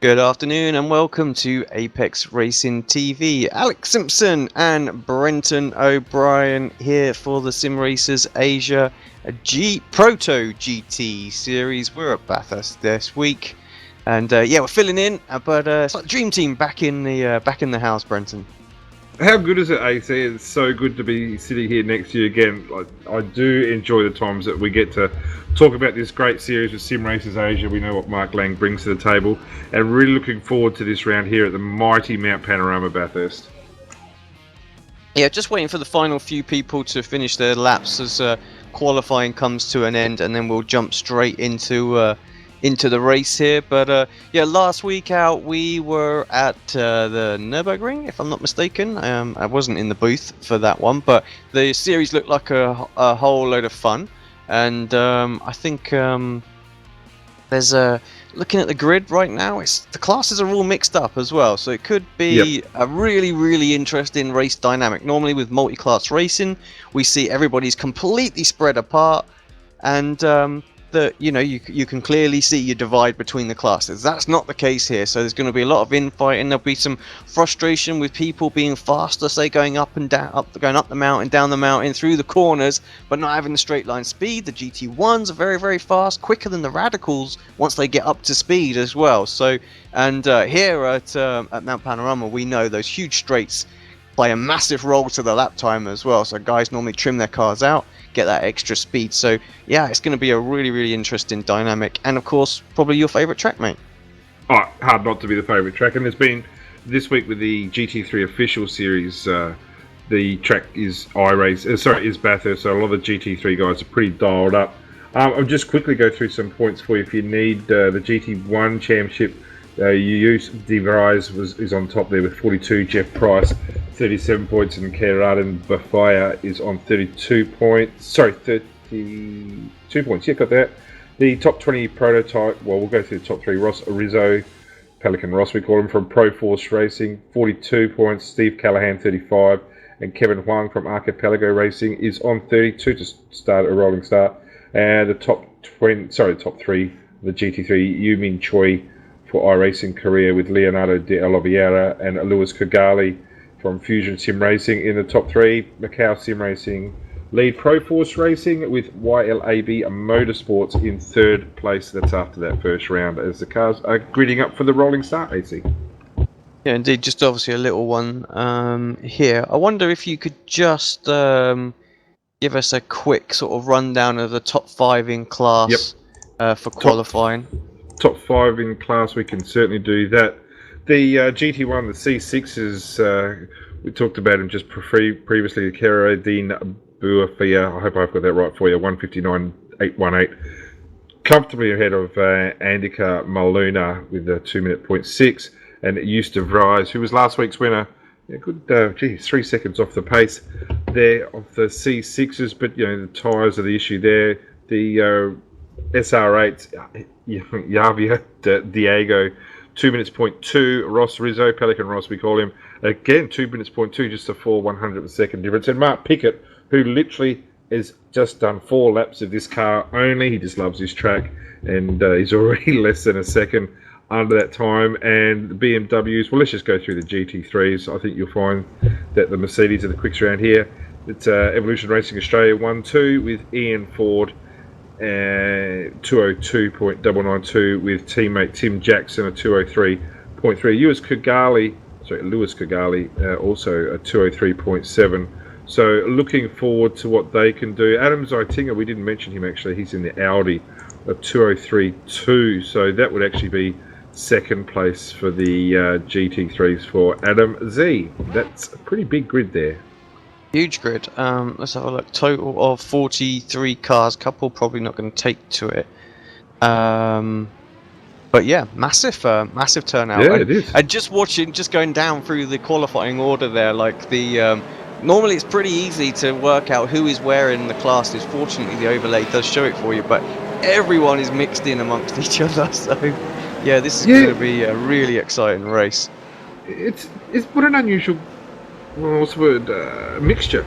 Good afternoon and welcome to Apex Racing TV. Alex Simpson and Brenton O'Brien here for the Sim Racers Asia Proto-GT Series. We're at Bathurst this week, and we're filling in. But it's like the Dream Team back in the house, Brenton. How good is it, AC? It's so good to be sitting here next to you again. I do enjoy the times that we get to talk about this great series with Sim Racers Asia. We know what Mark Lang brings to the table, and really looking forward to this round here at the mighty Mount Panorama Bathurst. Yeah, just waiting for the final few people to finish their laps as qualifying comes to an end, and then we'll jump straight into the race here. But last week out we were at the Nürburgring, if I'm not mistaken. I wasn't in the booth for that one, but the series looked like a whole load of fun, and I think there's looking at the grid right now, the classes are all mixed up as well, so it could be a really interesting race dynamic. Normally with multi-class racing, we see everybody's completely spread apart, and you can clearly see your divide between the classes. That's not the case here, so there's going to be a lot of infighting. There'll be some frustration with people being faster, say going up and down, going up the mountain, down the mountain, through the corners, but not having the straight line speed. The GT1s are very fast, quicker than the Radicals once they get up to speed as well. So, and here at Mount Panorama, we know those huge straights play a massive role to the lap time as well. So guys normally trim their cars out, get that extra speed. So yeah, it's going to be a really interesting dynamic, and of course probably your favourite track, mate. Oh, hard not to be the favourite track. And there's been this week with the GT3 official series, the track is is Bathurst, so a lot of the GT3 guys are pretty dialed up. I'll just quickly go through some points for you. If you need the GT1 championship, you use DeVries is on top there with 42. Jeff Price 37 points, and Keraden Bafaya is on 32 points. Sorry, 32 points. Yeah, got that. The top 20 prototype. Well, we'll go through the top three. Ross Rizzo, Pelican Ross, we call him, from Pro Force Racing, 42 points. Steve Callahan 35, and Kevin Huang from Archipelago Racing is on 32 to start a rolling start. And the top three, the GT3, Yu Min Choi for iRacing Korea with Leonardo de Oliveira and Lewis Kigali from Fusion Sim Racing in the top three. Macau Sim Racing lead Pro Force Racing with YLAB Motorsports in third place. That's after that first round as the cars are gridding up for the rolling start, AC. Yeah, indeed. Just obviously a little one here. I wonder if you could just give us a quick sort of rundown of the top 5 in class for qualifying. Top 5 in class, we can certainly do that. The GT1, the C6s, we talked about him just previously. Keraden Bafaya, I hope I've got that right for you, 159.818. Comfortably ahead of Andika Maluna with a 2:06, and Eustace Rise, who was last week's winner. Yeah, good, 3 seconds off the pace there of the C6s, but the tyres are the issue there. The SR8, Yavia Diego, 2:02. Ross Rizzo, Pelican Ross, we call him, again 2:02, just a 1/100th of a second difference. And Mark Pickett, who literally has just done 4 laps of this car only. He just loves this track, and he's already less than a second under that time. And the BMWs, well, let's just go through the GT3s. I think you'll find that the Mercedes are the quicks around here. It's Evolution Racing Australia 1-2 with Ian Ford, 202.992 with teammate Tim Jackson, a 203.3. Lewis Kigali, also a 203.7. So looking forward to what they can do. Adam Zeitinga, we didn't mention him actually. He's in the Audi, a 203.2. So that would actually be second place for the GT3s for Adam Z. That's a pretty big grid there. Huge grid. Let's have a look. Total of 43 cars. Couple probably not going to take to it. But yeah, massive turnout. Yeah, it is. And just going down through the qualifying order there, like the normally it's pretty easy to work out who is where in the classes. Fortunately, the overlay does show it for you, but everyone is mixed in amongst each other. So yeah, this is going to be a really exciting race. It's what an unusual. Well, what's the word? Mixture.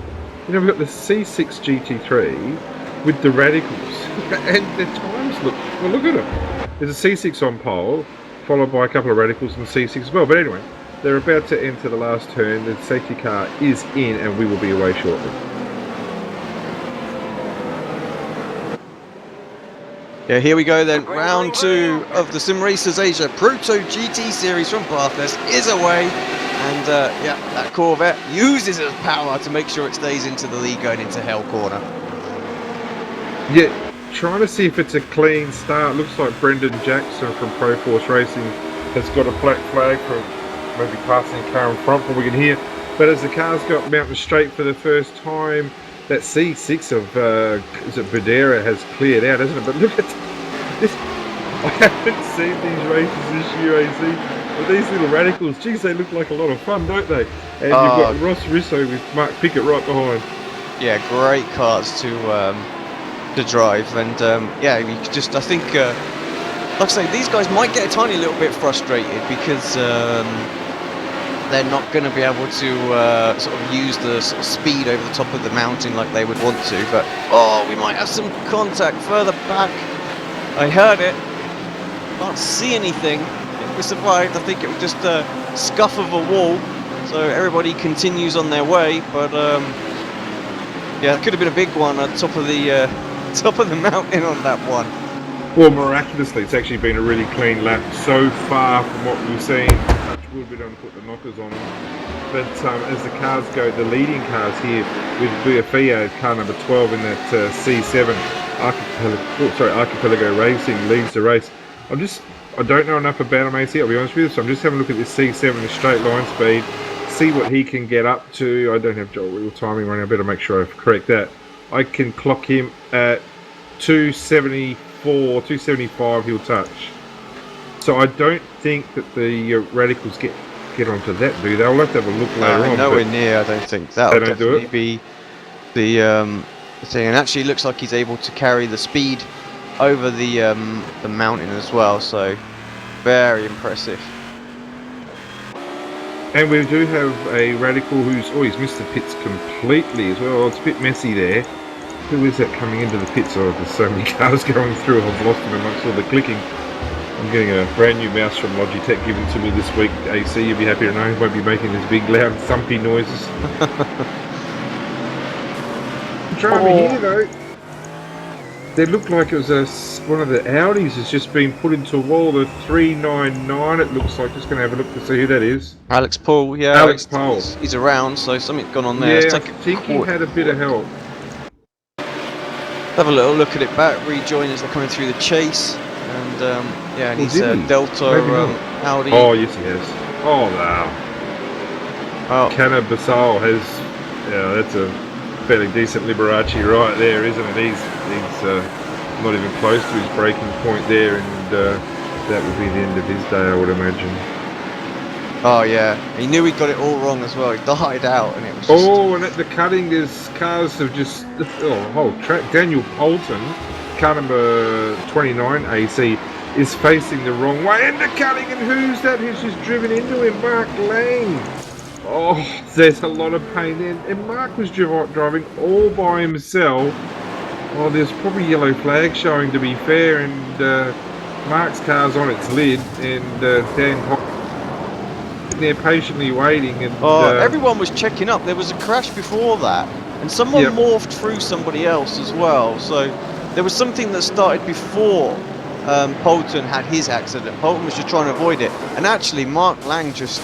We've got the C6 GT3 with the Radicals, and the times look at them. There's a C6 on pole, followed by a couple of radicals in the C6 as well. But anyway, they're about to enter the last turn. The safety car is in, and we will be away shortly. Yeah, here we go then. Round 2 of the Sim Racers Asia Proto-GT Series from Bathurst is away. And yeah, that Corvette uses its power to make sure it stays into the lead going into Hell Corner. Yeah, trying to see if it's a clean start. Looks like Brendan Jackson from Pro Force Racing has got a black flag from maybe passing a car in front from what we can hear. But as the car's got mountain straight for the first time, that C6 of is it Badera has cleared out, hasn't it? But look at this. I haven't seen these races this year, AC. But these little radicals, geez, they look like a lot of fun, don't they? And you've got Ross Russo with Mark Pickett right behind. Yeah, great cars to drive, and yeah, you could just, I think, like I say, these guys might get a tiny little bit frustrated because they're not going to be able to sort of use the sort of speed over the top of the mountain like they would want to. But oh, we might have some contact further back. I heard it. Can't see anything. If we're survived, I think it was just a scuff of a wall. So everybody continues on their way. But yeah, it could have been a big one at top of the mountain on that one. Well, miraculously, it's actually been a really clean lap so far from what we've seen. Touch wood, we don't put the knockers on them. But as the cars go, the leading cars here with Buafia, car number 12 in that C7, Archipelago Racing leads the race. I don't know enough about him, AC, I'll be honest with you, so I'm just having a look at this C7, the straight line speed, see what he can get up to. I don't have Joel Wheel timing running, I better make sure I correct that. I can clock him at 274, 275 he'll touch. So I don't think that the radicals get onto that, do they? I'll have to have a look later on. Nowhere near, I don't think. That'll definitely be the thing. And actually it looks like he's able to carry the speed over the mountain as well, so very impressive. And we do have a radical who's he's missed the pits completely as well. It's a bit messy there. Who is that coming into the pits? Oh, there's so many cars going through. I've lost them amongst all the clicking. I'm getting a brand new mouse from Logitech given to me this week. AC, you'll be happy to know. Won't be making these big, loud, thumpy noises. Drama here though. They look like it was one of the Audis has just been put into a wall. The 399, it looks like. Just going to have a look to see who that is. Alex Paul, yeah. Alex Paul. He's around, so something's gone on there. Yeah, I think he had a bit of help. Have a little look at it back, rejoin as they're coming through the chase. And yeah, and he's Delta Audi. Oh, yes, he has. Oh, wow. Oh. Canna Basal has, yeah, that's a fairly decent Liberace right there, isn't it? He's not even close to his breaking point there, and that would be the end of his day, I would imagine. Oh yeah, he knew he got it all wrong as well. He died out, and it was. Oh, and at the cutting, there's cars have just whole track. Daniel Polton, car number 29 AC, is facing the wrong way, and the cutting, and who's that? Who's just driven into him? Mark Lang. Oh, there's a lot of pain there. And Mark was driving all by himself. Oh, there's probably yellow flag showing, to be fair, and Mark's car's on its lid, and Dan there patiently waiting. And everyone was checking up. There was a crash before that, and someone morphed through somebody else as well. So there was something that started before Polton had his accident. Polton was just trying to avoid it, and actually Mark Lang just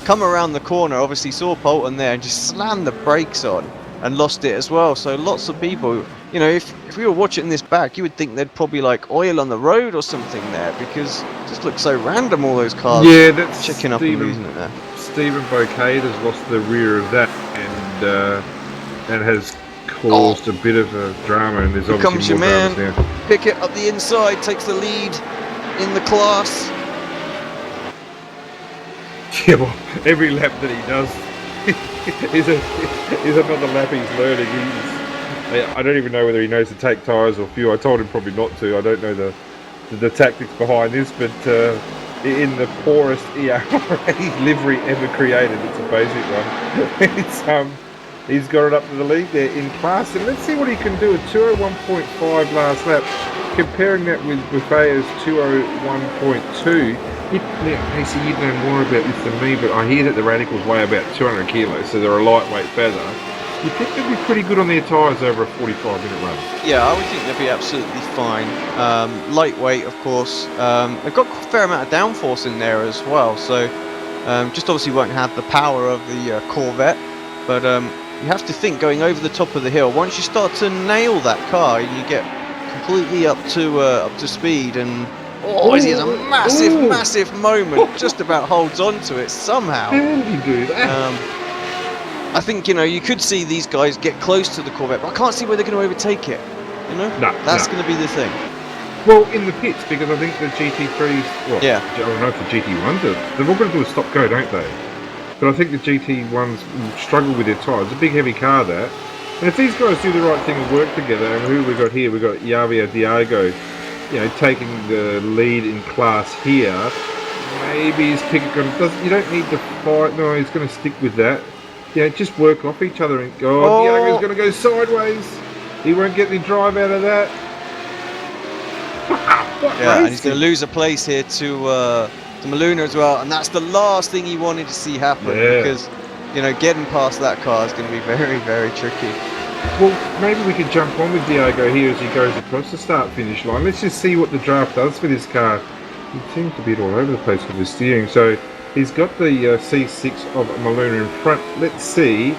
come around the corner, obviously saw Polton there and just slammed the brakes on and lost it as well. So lots of people, you know, if we were watching this back, you would think there'd probably like oil on the road or something there, because it just looks so random, all those cars. Yeah, that's checking up and losing it there. Stephen Bouquet has lost the rear of that, and has caused a bit of a drama, and there's obviously comes your more man, dramas now. Pickett up the inside, takes the lead in the class. Yeah, well, every lap that he does is another lap he's learning. I don't even know whether he knows to take tyres or fuel. I told him probably not to. I don't know the tactics behind this, but in the poorest ERA livery ever created, it's a basic one. He's got it up to the lead there in class, and let's see what he can do at 201.5 last lap. Comparing that with Buffet's 201.2. Casey, you know more about this than me, but I hear that the Radicals weigh about 200 kilos, so they're a lightweight feather. You think they'd be pretty good on their tyres over a 45-minute run? Yeah, I would think they'd be absolutely fine. Lightweight, of course. They've got a fair amount of downforce in there as well, so just obviously won't have the power of the Corvette, but you have to think going over the top of the hill. Once you start to nail that car, you get completely up to speed, and he has a massive moment. Just about holds on to it somehow. How did he do that? I think, you could see these guys get close to the Corvette, but I can't see where they're going to overtake it. That's going to be the thing. Well, in the pits, because I think the GT3s, yeah, I don't know if the GT1s, they've all got to do a stop-go, don't they? But I think the GT1s will struggle with their tyres. It's a big, heavy car, that. And if these guys do the right thing and work together, and who we got here? We've got Javier Diago, taking the lead in class here. Maybe his Pickett you don't need to fight. No, he's going to stick with that. Just work off each other and go. Diago's going to go sideways. He won't get any drive out of that. And he's going to lose a place here to Maluna as well, and that's the last thing he wanted to see happen, because getting past that car is going to be very, very tricky. Well, maybe we could jump on with Diago here as he goes across the start-finish line. Let's just see what the draft does for this car. He seems to be all over the place with the steering. So he's got the C6 of Maluna in front. Let's see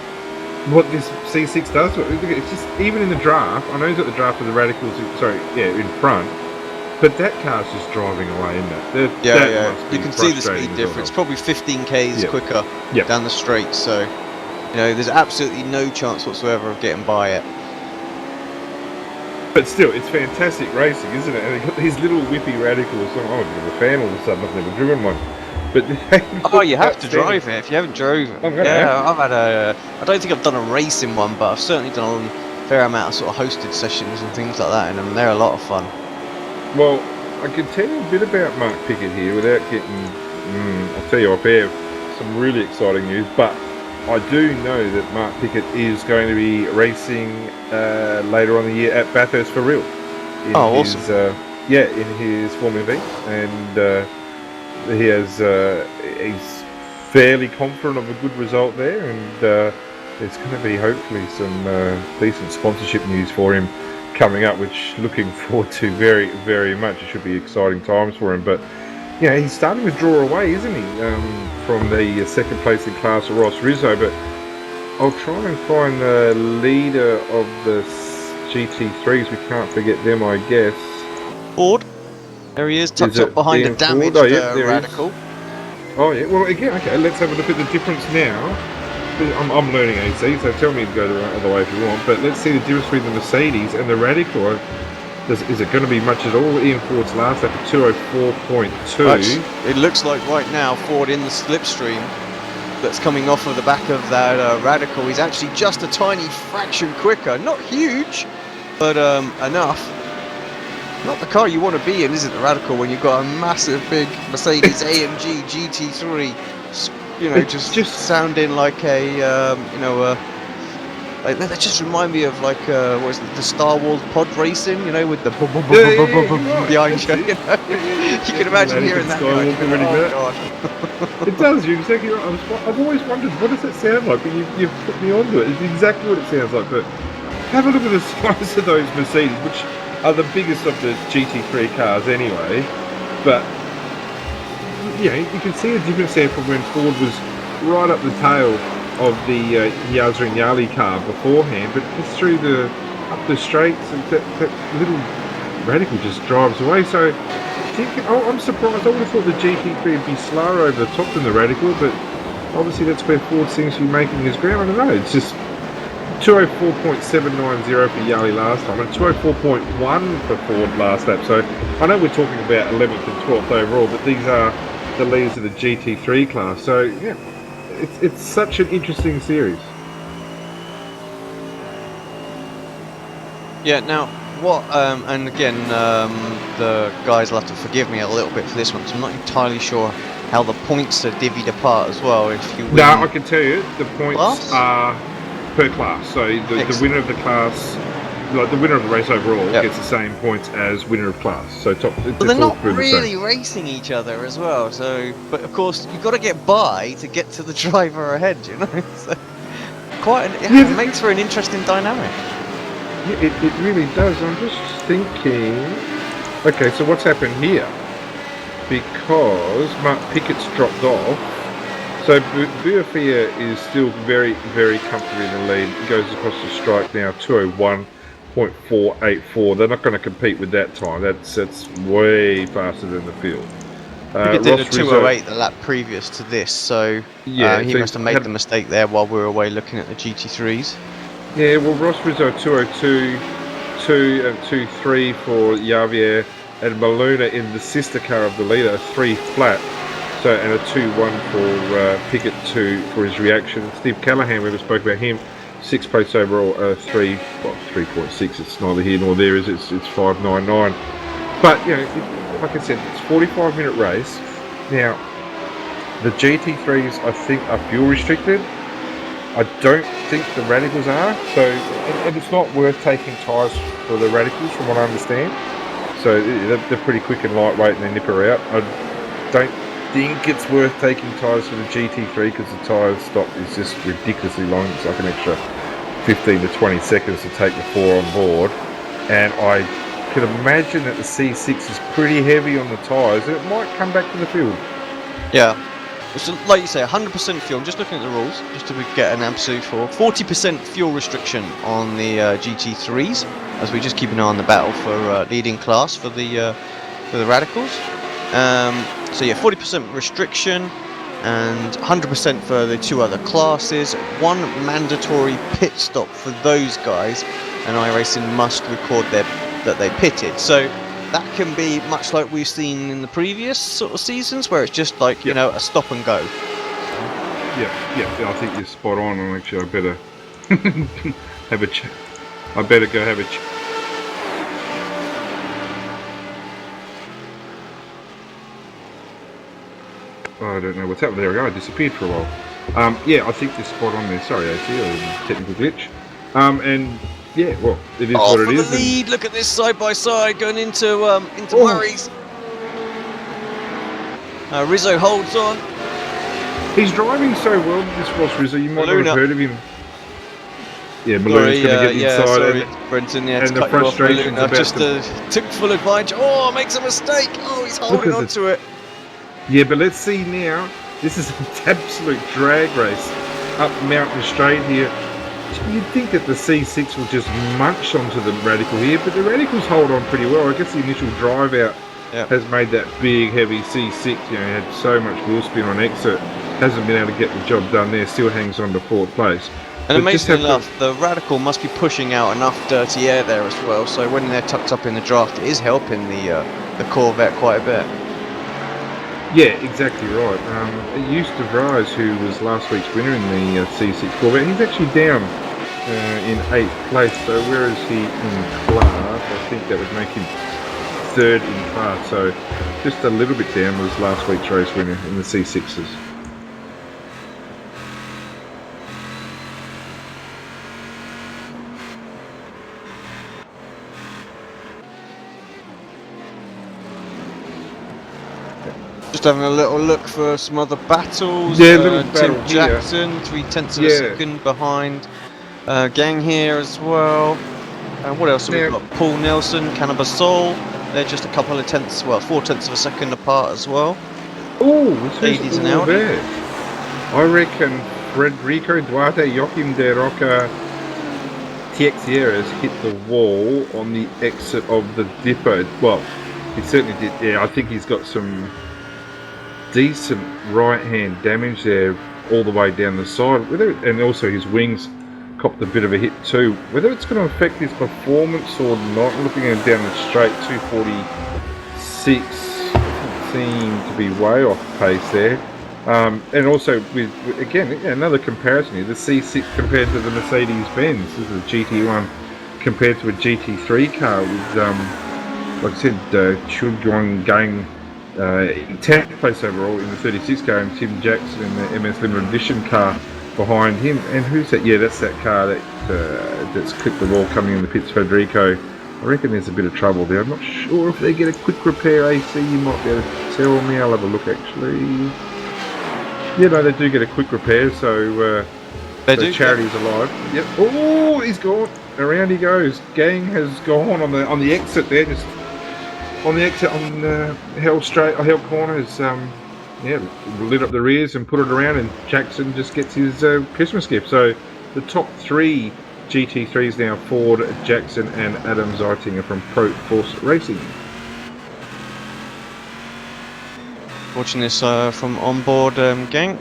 what this C6 does. It's just, even in the draft, I know he's got the draft of the Radicals, in front, but that car's just driving away, isn't it? You can see the speed difference. Probably 15 k's quicker down the straight, so there's absolutely no chance whatsoever of getting by it. But still, it's fantastic racing, isn't it? And they've got these little whippy Radicals. I'm a bit of a fan all of a sudden. I've never driven one. But you have to drive it if you haven't drove it. I don't think I've done a race in one, but I've certainly done a fair amount of sort of hosted sessions and things like that in them. They're a lot of fun. Well, I can tell you a bit about Mark Pickett here without getting, I'll tell you off air, some really exciting news, but I do know that Mark Pickett is going to be racing later on in the year at Bathurst for real. Awesome. In his Formula V, and he's fairly confident of a good result there, and there's going to be hopefully some decent sponsorship news for him coming up, which looking forward to very, very much. It should be exciting times for him. But he's starting to draw away, isn't he, from the second place in class of Ross Rizzo. But I'll try and find the leader of the GT3s. We can't forget them, I guess. Ford. There he is, tucked up behind a damaged Radical. Oh yeah, well again, okay, let's have a look at the difference now. I'm learning AC, so tell me to go the other way if you want, but let's see the difference between the Mercedes and the Radical. Is it going to be much at all? Ian Ford's last lap at 204.2. It looks like right now Ford in the slipstream that's coming off of the back of that Radical. He's actually just a tiny fraction quicker. Not huge, but enough. Not the car you want to be in, is it, the Radical, when you've got a massive big Mercedes AMG GT3, just sounding like a, they just remind me of like, what is it, the Star Wars pod racing, with the behind you, You can imagine hearing that. It does, you're exactly right. I've always wondered, what does it sound like? But you've put me onto it. It's exactly what it sounds like. But have a look at the size of those Mercedes, which are the biggest of the GT3 cars anyway, but you can see the difference there from when Ford was right up the tail of the Yazrin Yali car beforehand, but just through up the straights, and that little Radical just drives away. So I'm surprised. I would have thought the GT3 would be slower over the top than the Radical, but obviously that's where Ford seems to be making his ground. I don't know, it's just 204.790 for Yali last time, and 204.1 for Ford last lap. So I know we're talking about 11th and 12th overall, but these are the leaders of the GT3 class. So yeah, it's such an interesting series. Yeah. Now, what? And again, the guys will have to forgive me a little bit for this one, because I'm not entirely sure how the points are divvied apart as well. If you win. No, I can tell you the points are per class. So the winner of the class like the winner of the race overall Yep. gets the same points as winner of class. So top. But they're not really racing each other as well. So, but of course, you've got to get by to get to the driver ahead. You know, so it makes for an interesting dynamic. Yeah, it really does. I'm just thinking. Okay, so what's happened here? Because Mark Pickett's dropped off. So Buafia is still very, very comfortably in the lead. He goes across the strike now, 201.484. They're not going to compete with that time. That's way faster than the field. Pickett did a 208 the lap previous to this, so yeah, he must have made the mistake there while we were away looking at the GT3s. Yeah, well, Ross Rizzo 202, 2-3 for Javier, and Maluna in the sister car of the leader, a 3 flat. So, and a 2-1 for Pickett for his reaction. Steve Callahan, we spoke about him, 6th place overall, 3.6. It's neither here nor there, is it? It's 5.99. But you know, like I said, it's a 45-minute race. Now, the GT3s I think are fuel restricted. I don't think the radicals are. So, and it's not worth taking tyres for the radicals, from what I understand. So they're pretty quick and lightweight, and they nip her out. I don't think it's worth taking tyres for the GT3 because the tyre stop is just ridiculously long. It's like an extra 15 to 20 seconds to take the 4 on board, and I could imagine that the C6 is pretty heavy on the tyres and it might come back to the field. Yeah, so like you say, 100% fuel. I'm just looking at the rules just to get an absolute for 40% fuel restriction on the GT3s, as we just keep an eye on the battle for leading class for the radicals. So yeah, 40% restriction and 100% for the 2 other classes. 1 mandatory pit stop for those guys, and iRacing must record that they pitted. So that can be much like we've seen in the previous sort of seasons, where it's just like, you know, a stop and go. Yeah, I think you're spot on. And actually, I better have a chat. I better go have a chat. I don't know what's happened. There we go. I disappeared for a while. Yeah, I think you're spot on there. Sorry, AC, technical glitch. And yeah, well, it is what it is. The lead. Look at this side by side going into Murray's. Rizzo holds on. He's driving so well, this Ross Rizzo. You might not have heard of him. Yeah, Maluna's going to get inside. Sorry, Brenton. Yeah, and the frustrations about just took full advantage. Oh, makes a mistake. Oh, he's holding on to it. Yeah, but let's see now. This is an absolute drag race up Mountain Straight here. You'd think that the C6 will just munch onto the radical here, but the radicals hold on pretty well. I guess the initial drive out has made that big, heavy C6. You know, had so much wheel spin on exit, hasn't been able to get the job done there. Still hangs on to 4th place. And amazingly enough, the radical must be pushing out enough dirty air there as well. So when they're tucked up in the draft, it is helping the Corvette quite a bit. Yeah, exactly right. Eustace, who was last week's winner in the C6 Corvette, he's actually down in 8th place. So where is he in class? I think that would make him 3rd in class. So just a little bit down was last week's race winner in the C6s. Just having a little look for some other battles. Yeah, little battle Tim Jackson, 0.3 of a second behind. Gang here as well. What else have we got? Paul Nelson, Cannabasol. They're just a couple of 4/10 of a second apart as well. Oh, Ladies and Audi. There? I reckon Frederico Duarte, Joachim De Roca, Teixeiras hit the wall on the exit of the depot. Well, he certainly did. Yeah, I think he's got some decent right hand damage there all the way down the side, and also his wings copped a bit of a hit too. Whether it's going to affect his performance or not, looking at him down the straight, 246 seemed to be way off pace there. And also with again another comparison here, the C6 compared to the Mercedes-Benz. This is a GT1 compared to a GT3 car with like I said, Chun Gang 10th place overall in the 36 car, and Tim Jackson in the MS Limited Edition car behind him. And who's that? Yeah, that's that car that's clipped the wall coming in the pits, Federico. I reckon there's a bit of trouble there. I'm not sure if they get a quick repair, AC. You might be able to tell me. I'll have a look, actually. Yeah, no, they do get a quick repair, so Charity's alive. Yep. Oh, he's gone. Around he goes. Gang has gone on the exit there, just on the exit on Hell Corners. Lit up the rears and put it around, and Jackson just gets his Christmas gift. So the top 3 GT3s now: Ford, Jackson, and Adam Zeitinger from Pro Force Racing. Watching this from onboard, gang.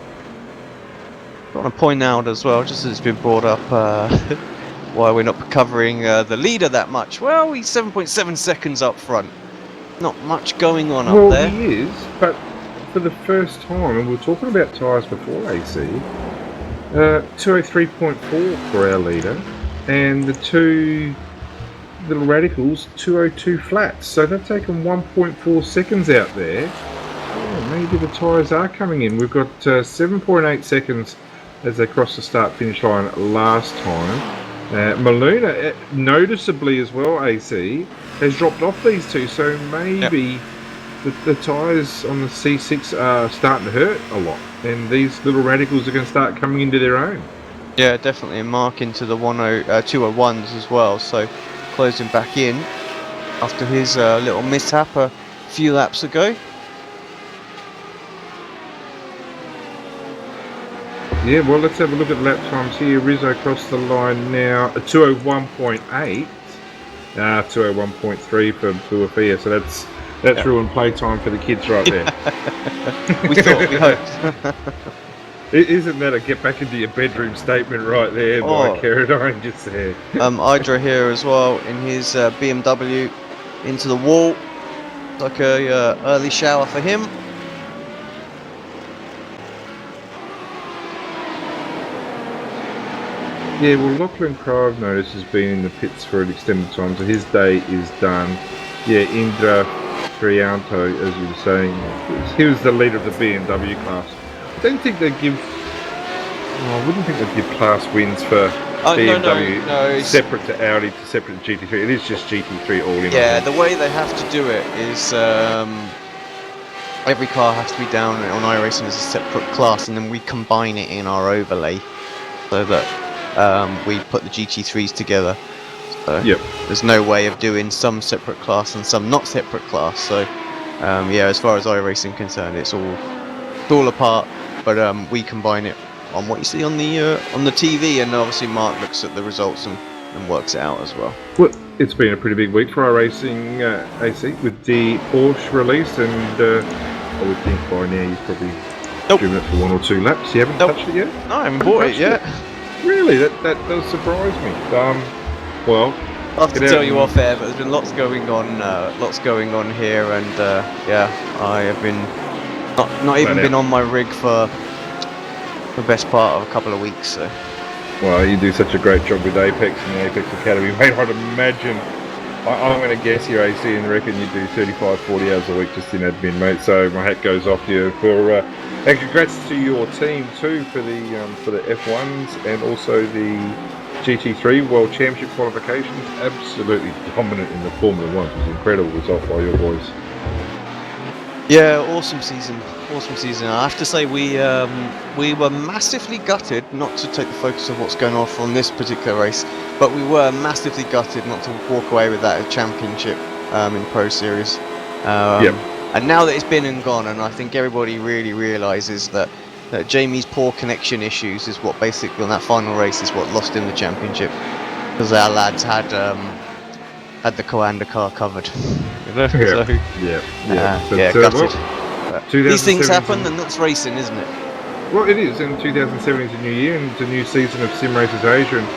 I want to point out as well, just as it's been brought up, why we're not covering the leader that much. Well, he's 7.7 seconds up front. Not much going on up there. Well, he is, but for the first time, and we were talking about tyres before, AC, 203.4 for our leader, and the 2 little radicals, 202 flats. So they've taken 1.4 seconds out there. Oh, maybe the tyres are coming in. We've got 7.8 seconds as they crossed the start-finish line last time. Maluna, noticeably as well, AC, has dropped off these two, so maybe the tyres on the C6 are starting to hurt a lot, and these little radicals are going to start coming into their own. Yeah, definitely a mark into the 201s as well, so closing back in after his little mishap a few laps ago. Yeah, well, let's have a look at lap times here. Rizzo crossed the line now, 201.8, 201.3 for Buafia, so that's ruined playtime for the kids right there. we hoped. Isn't that a get back into your bedroom statement right there by Carradine just there? Idra here as well in his BMW into the wall, like a early shower for him. Yeah, well, Lachlan Crowe, I've noticed, has been in the pits for an extended time, so his day is done. Yeah, Indra Trianto, as you were saying, he was the leader of the BMW class. I don't think they'd give... I wouldn't think they'd give class wins for BMW no, separate to Audi, to separate to GT3. It is just GT3 all in. Yeah, the way they have to do it is every car has to be down on iRacing as a separate class, and then we combine it in our overlay so that we put the GT3s together. So there's no way of doing some separate class and some not separate class. So yeah, as far as iRacing concerned, it's all apart. But we combine it on what you see on the TV, and obviously Mark looks at the results and works it out as well. Well, it's been a pretty big week for iRacing, AC, with the Porsche release, and I would think by now you've probably driven it for 1 or 2 laps. You haven't touched it yet? No, I haven't bought it yet. Really? That does surprise me. Well, I'll have to tell you off air, but there's been lots going on here, and yeah, I have been not even been on my rig for the best part of a couple of weeks. So. Well, you do such a great job with Apex and the Apex Academy, mate. I'd imagine, I'm going to guess your AC and reckon you do 35, 40 hours a week just in admin, mate. So my hat goes off to you for. And congrats to your team too for the F1s and also the GT3 World Championship qualifications. Absolutely dominant in the Formula 1. It was an incredible result by your boys. Yeah, awesome season. I have to say we were massively gutted, not to take the focus of what's going on this particular race, but we were massively gutted not to walk away with that championship in Pro Series. And now that it's been and gone, and I think everybody really realises that Jamie's poor connection issues is what basically on that final race is what lost him the championship, because our lads had the Coanda car covered. Gutted. These things happen, and that's racing, isn't it? Well, it is, and 2017 is a new year, and it's a new season of Sim Racers Asia, and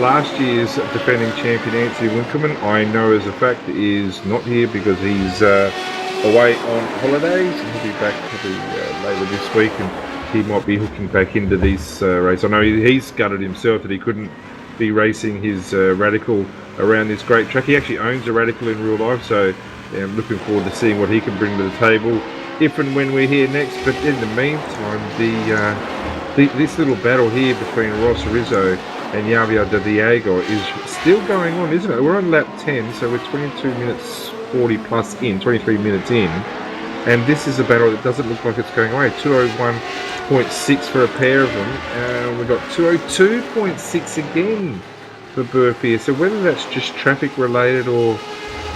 last year's defending champion Anthony Winkelmann, I know as a fact, is not here because he's away on holidays, and he'll be back probably later this week, and he might be hooking back into this race. I know he's gutted himself that he couldn't be racing his Radical around this great track. He actually owns a Radical in real life, so I'm looking forward to seeing what he can bring to the table if and when we're here next. But in the meantime, This little battle here between Ross Rizzo and Javier de Diego is still going on, isn't it? We're on lap 10, so we're 22 minutes 40 plus in, 23 minutes in. And this is a battle that doesn't look like it's going away. 201.6 for a pair of them. And we've got 202.6 again for Burfier. So whether that's just traffic related or...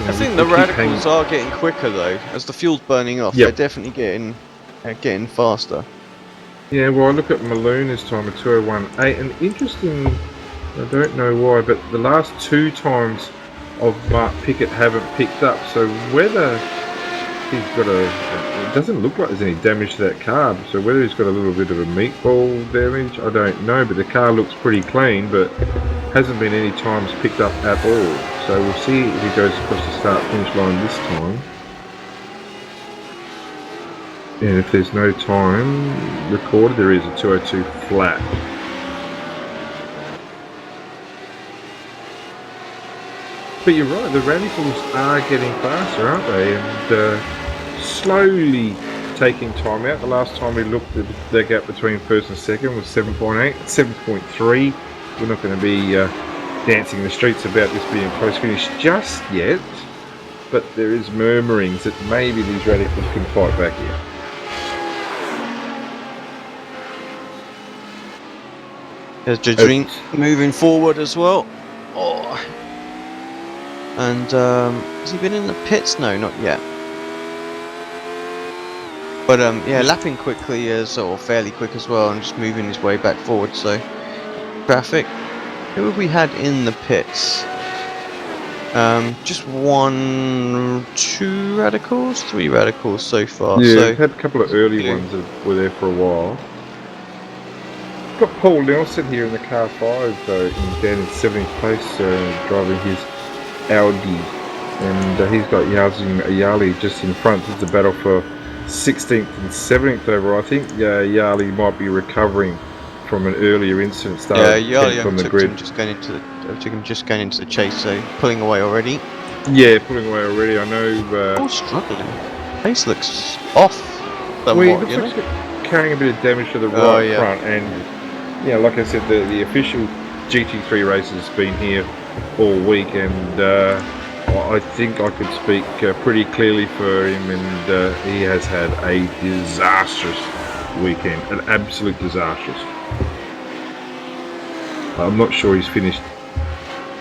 I think the radicals are getting quicker though. As the fuel's burning off, they're definitely getting faster. Yeah, well, I look at Malone this time at 201.8, and interesting, I don't know why, but the last two times of Mark Pickett haven't picked up, so whether he's got it doesn't look like there's any damage to that car, so whether he's got a little bit of a meatball damage, I don't know, but the car looks pretty clean, but hasn't been any times picked up at all, so we'll see if he goes across the start-finish line this time. And if there's no time recorded, there is a 202 flat. But you're right, the radicals are getting faster, aren't they? And slowly taking time out. The last time we looked at the gap between first and second was 7.8, 7.3. We're not going to be dancing the streets about this being close finish just yet. But there is murmurings that maybe these radicals can fight back here. There's Jadrine moving forward as well. Oh. And has he been in the pits? No, not yet. But yeah, lapping quickly or fairly quick as well, and just moving his way back forward. So traffic. Who have we had in the pits? Just three radicals so far. Yeah, so we've had a couple of early ones that were there for a while. Got Paul Nelson here in the car 5 down in 7th place, driving his Audi, and he's got Yazin Ayali just in front. It's a battle for 16th and 17th over. I think Yali might be recovering from an earlier incident Yali from the grid. Took him just going into the chase, so pulling away already. Yeah, pulling away already. I know. Struggling. Pace looks off. Well, he looks like he's carrying a bit of damage to the right front, and yeah, like I said, the official GT3 race has been here all week, and I think I could speak pretty clearly for him, and he has had a disastrous weekend, an absolute disastrous. I'm not sure he's finished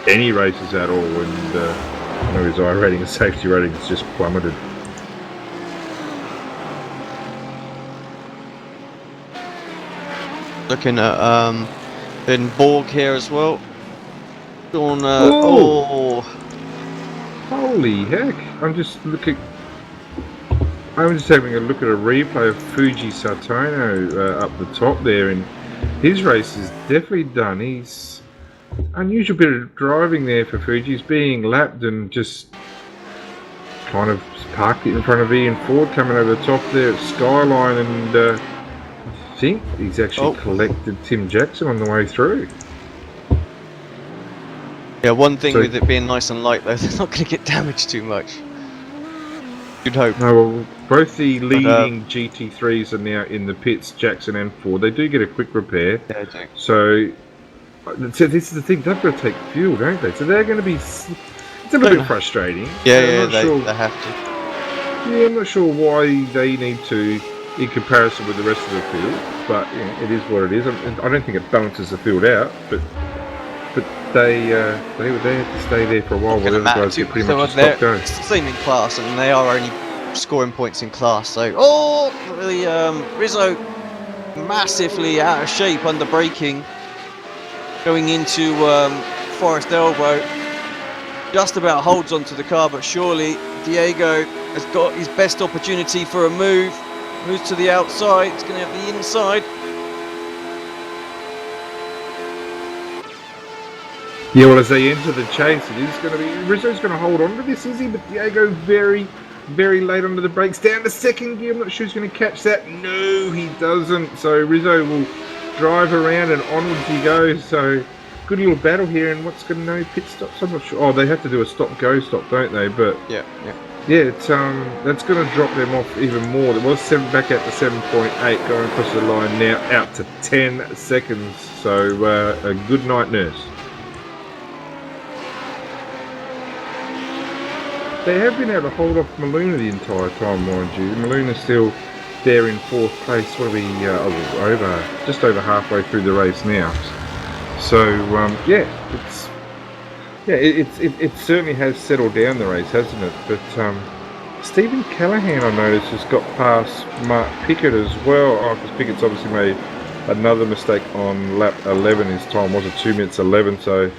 any races at all, and I know his iRating and safety rating has just plummeted. Looking at then Borg here as well. On holy heck! I'm just having a look at a replay of Fuji Satono up the top there, and his race is definitely done. He's unusual bit of driving there for Fuji. He's being lapped and just kind of parked it in front of Ian Ford coming over the top there at Skyline, and I think he's actually collected Tim Jackson on the way through. Yeah, one thing with it being nice and light though, they're not going to get damaged too much. You'd hope. No, well, both the leading GT3s are now in the pits, Jackson and Ford. They do get a quick repair. Yeah, they do. So this is the thing, they've got to take fuel, don't they? So they're going to be... It's a little bit frustrating. Yeah, they have to. Yeah, I'm not sure why they need to, in comparison with the rest of the field, but it is what it is. I don't think it balances the field out, but they have to stay there for a while while the other guys get pretty much stopped going. It's the same in class, and they are only scoring points in class. So, Rizzo massively out of shape under braking, going into Forest Elbow. Just about holds onto the car, but surely Diego has got his best opportunity for a move. Moves to the outside. It's going to have the inside. Yeah, well, as they enter the chase, it is going to be... Rizzo's going to hold on to this, is he? But Diego very, very late onto the brakes. Down to second gear. I'm not sure he's going to catch that. No, he doesn't. So Rizzo will drive around and onwards he goes. So good little battle here. And what's going to know pit stops? I'm not sure. Oh, they have to do a stop-go stop, don't they? But yeah. Yeah, it's that's going to drop them off even more. There was 7 back out to 7.8, going across the line now out to 10 seconds. So a good night, nurse. They have been able to hold off Maluna the entire time, mind you. Maluna's still there in 4th place. What are we just over halfway through the race now. So it certainly has settled down the race, hasn't it? But Stephen Callahan, I noticed, has got past Mark Pickett as well. Oh, because Pickett's obviously made another mistake on lap 11. His time was 2 minutes 11, so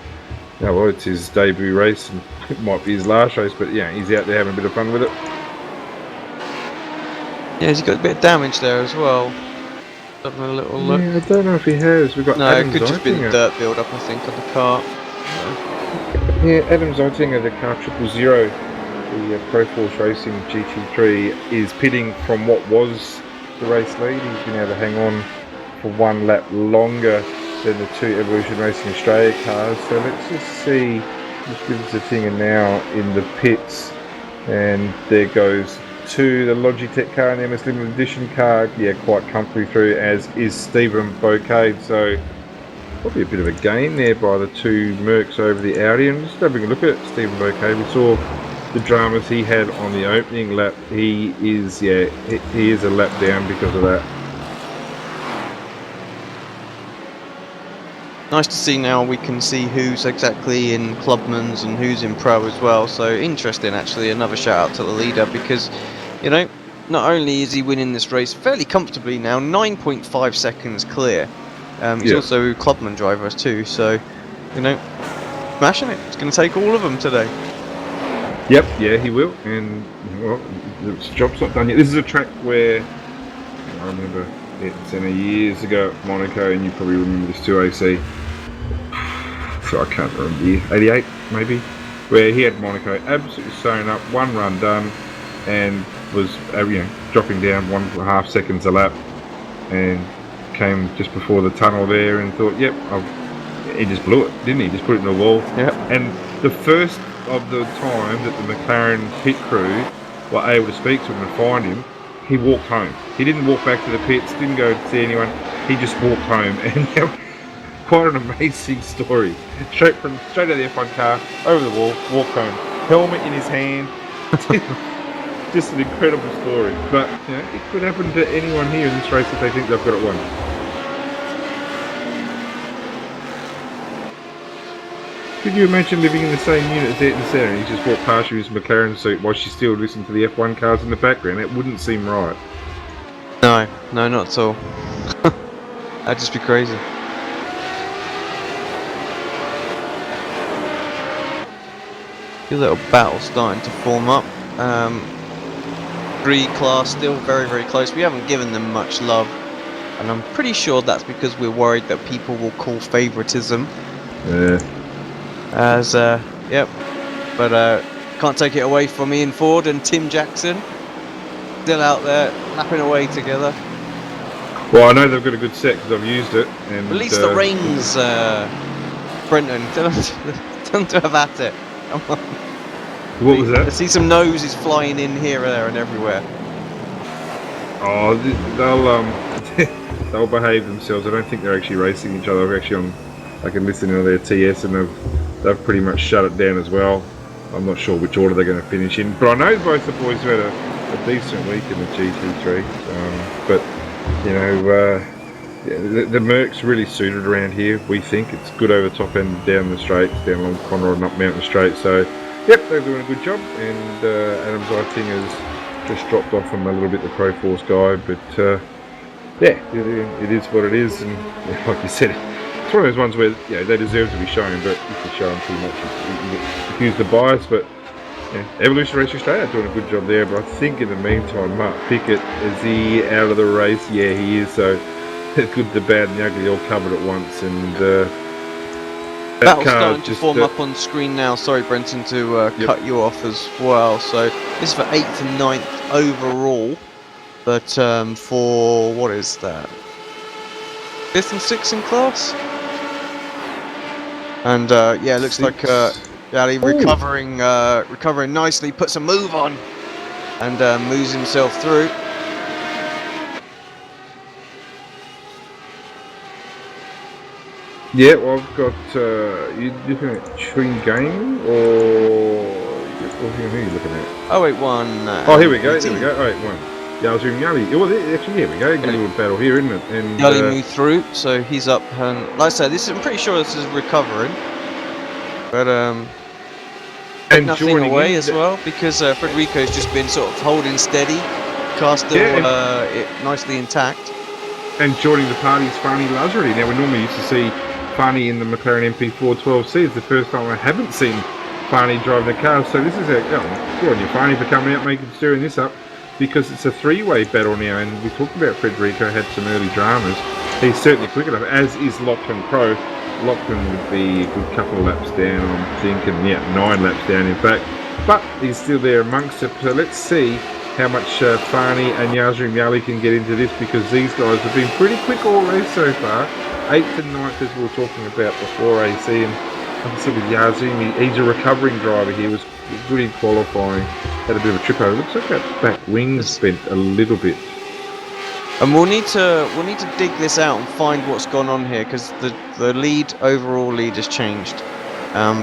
well, it's his debut race and it might be his last race, but yeah, he's out there having a bit of fun with it. Yeah, he's got a bit of damage there as well. Having a little look. Yeah, I don't know if he has. We've got no, Adam it could just be the dirt build up, I think, on the car. Yeah, Adam Zeitinger, the car 000, the Pro Force Racing GT3, is pitting from what was the race lead. He's been able to hang on for 1 lap longer than the 2 Evolution Racing Australia cars. So let's just see. Just gives Zeitinger now in the pits, and there goes to the Logitech car and the MS Limited Edition car. Yeah, quite comfortably through, as is Stephen Bocade. So probably a bit of a gain there by the 2 Mercs over the Audi. And just having a look at Stephen Bocade, we saw the dramas he had on the opening lap. He is a lap down because of that. Nice to see now we can see who's exactly in Clubman's and who's in Pro as well. So interesting, actually. Another shout out to the leader, because, you know, not only is he winning this race fairly comfortably now, 9.5 seconds clear. He's also Clubman driver too, so, you know, smashing it. It's going to take all of them today. Yep, yeah, he will. And, well, the job's not done yet. This is a track where, I remember it's years ago at Monaco, and you probably remember this too, AC. So I can't remember the year, 88 maybe, where he had Monaco absolutely sewn up, 1 run done, and was dropping down 1.5 seconds a lap, and came just before the tunnel there and thought, yep, he just blew it, didn't he? Just put it in the wall. Yep. And the first of the time that the McLaren pit crew were able to speak to him and find him, he walked home. He didn't walk back to the pits, didn't go to see anyone, he just walked home. And quite an amazing story. Straight out of the F1 car, over the wall, walk home. Helmet in his hand. Just an incredible story. But it could happen to anyone here in this race if they think they've got it won. Could you imagine living in the same unit as Ayrton Senna and he just walked past you in his McLaren suit while she's still listening to the F1 cars in the background? It wouldn't seem right. No, not at all. That'd just be crazy. A little battle starting to form up. 3 class still very, very close. We haven't given them much love, and I'm pretty sure that's because we're worried that people will call favoritism. Yeah. But can't take it away from Ian Ford and Tim Jackson, still out there lapping away together. Well, I know they've got a good set because I've used it. And release the reins, Brenton. Tell them to have at it. Come on. What was that? I see some noses flying in here, there, and everywhere. Oh, they'll behave themselves. I don't think they're actually racing each other. I can listen to their TS, and they've pretty much shut it down as well. I'm not sure which order they're going to finish in, but I know both the boys have had a decent week in the GT3. But the Mercs really suited around here. We think it's good over top end, down the straights, down along Conrod and up Mountain Straight. So, yep, they're doing a good job. And Adam Zeiting has just dropped off him a little bit, the Pro Force guy. But it is what it is. And like you said, it's one of those ones where they deserve to be shown, but if you show them too much, you accuse the bias. But Evolution Racing Australia are doing a good job there. But I think in the meantime, Mark Pickett, is he out of the race? Yeah, he is. So the good, the bad, and the ugly all covered at once. And Battle's starting to form up on screen now. Sorry, Brenton, to cut you off as well. So this is for 8th and 9th overall. But for, what is that? 5th and 6th in class? And it looks like Yali Ooh. recovering nicely, puts a move on, and moves himself through. Yeah, well, I've got. You looking at Twin Game or who are you looking at? 081. Oh, here we go. There we go. 081. Yazum Yali. Well, actually, here we go. Good little battle here, isn't it? And Yali moved through, so he's up. And like I said, I'm pretty sure this is recovering, but and nothing away as well because Federico's just been sort of holding steady, car still nicely intact. And joining the party is Farney Lazarity. Now, we normally used to see Farney in the McLaren MP4 12C. It's the first time I haven't seen Farney drive the car. So this is good on you, Farney, for coming out, stirring this up, because it's a three-way battle now. And we talked about Federico had some early dramas. He's certainly quick enough, as is Lachlan Pro. Lachlan would be a good couple of laps down, I'm thinking. Yeah, 9 laps down, in fact. But he's still there amongst it. So let's see how much Farney and Yazrim Yali can get into this, because these guys have been pretty quick all race so far. 8th and 9th, as we were talking about before, AC. And like I said with Yazrim, he's a recovering driver. He was good in qualifying, had a bit of a trip over. Looks like that back wing's bent a little bit. And we'll need to dig this out and find what's gone on here, because the overall lead has changed.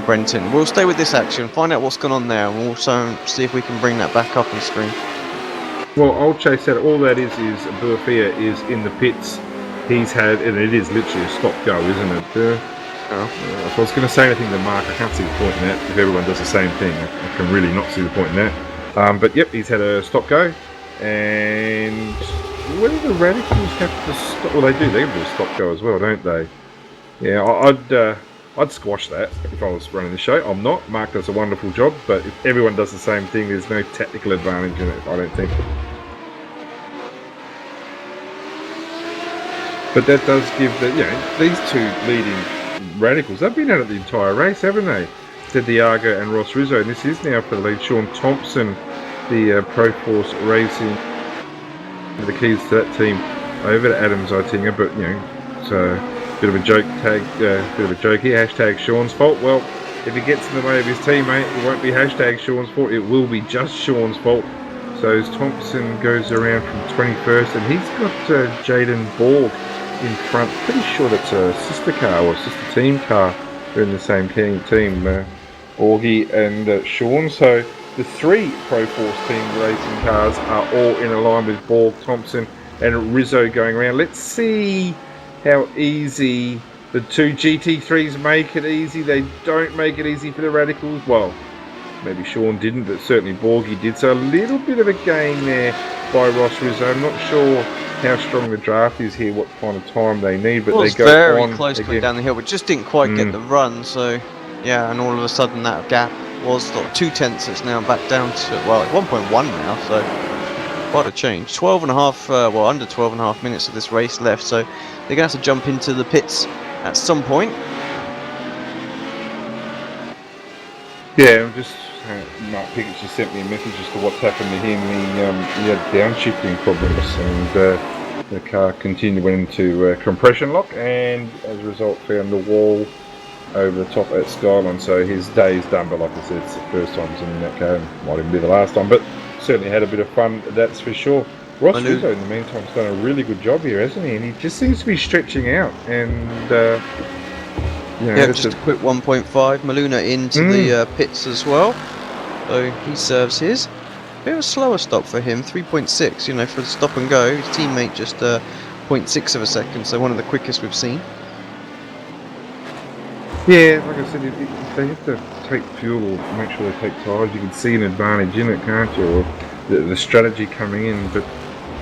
Brenton, we'll stay with this action, find out what's gone on there, and we'll also see if we can bring that back up on screen. Well, I'll chase that. All that is Burfia is in the pits. He's had, and it is literally a stop-go, isn't it? If I was going to say anything to Mark, I can't see the point in that. If everyone does the same thing, I can really not see the point in that. But yep, he's had a stop-go. And where do the Radicals have to stop? Well, they do. They can do a stop-go as well, don't they? Yeah, I'd squash that if I was running the show. I'm not. Mark does a wonderful job, but if everyone does the same thing, there's no tactical advantage in it, I don't think. But that does give these two leading Radicals, they've been at it the entire race, haven't they? Ted Diago and Ross Rizzo, and this is now for the lead. Sean Thompson, the Pro Force Racing, the keys to that team over to Adams, I think. But it's a bit of a joke tag, bit of a joke here. Hashtag Sean's fault. Well, if he gets in the way of his teammate, it won't be hashtag Sean's fault. It will be just Sean's fault. So as Thompson goes around from 21st, and he's got Jaden Borg in front. Pretty sure that's a sister car or sister team car. They're in the same team, Augie and Sean. So the 3 Pro Force team racing cars are all in a line with Borg, Thompson and Rizzo going around. Let's see how easy the 2 GT3s make it easy. They don't make it easy for the Radicals. Well, maybe Sean didn't, but certainly Borgie did. So a little bit of a gain there by Ross Rizzo. I'm not sure how strong the draft is here, what kind of time they need, but they go very on close again. Down the hill, but just didn't quite get the run. So yeah, and all of a sudden that gap was sort of 0.2. It's now back down to, well, 1.1 now. So quite a change. 12.5, under 12.5 minutes of this race left. So they're gonna have to jump into the pits at some point. Yeah, I'm just Mark Pickett's just sent me a message as to what's happened to him. He had downshifting problems, and the car continued, went into compression lock, and as a result found the wall over the top at Skyline. So his day is done, but like I said, it's the first time he's in that car. Might even be the last time, but certainly had a bit of fun, that's for sure. Ross Rizzo, in the meantime, has done a really good job here, hasn't he? And he just seems to be stretching out, and just a quick 1.5. Maluna into the pits as well. So he serves his. Bit of a slower stop for him, 3.6. For the stop and go. His teammate just 0.6 of a second, so one of the quickest we've seen. Yeah, like I said, if they have to take fuel or make sure they take tyres, you can see an advantage in it, can't you? Or the strategy coming in. But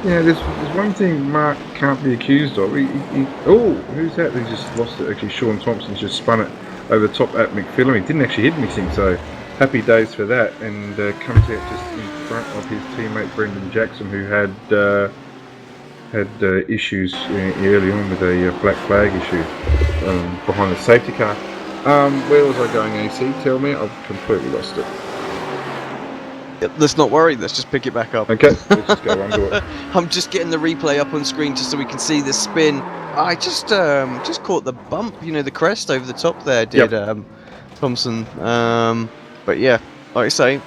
there's one thing Mark can't be accused of. Who's that? He just lost it. Actually, Sean Thompson's just spun it over the top at McPhillum. He didn't actually hit anything, so happy days for that. And comes out just in front of his teammate Brendan Jackson, who had issues early on with a black flag issue behind the safety car. Where was I going, AC? Tell me. I've completely lost it. Let's not worry, let's just pick it back up. Okay, let's just go under it. I'm just getting the replay up on screen just so we can see the spin. I just caught the bump, the crest over the top there did Thompson. But yeah, like I say,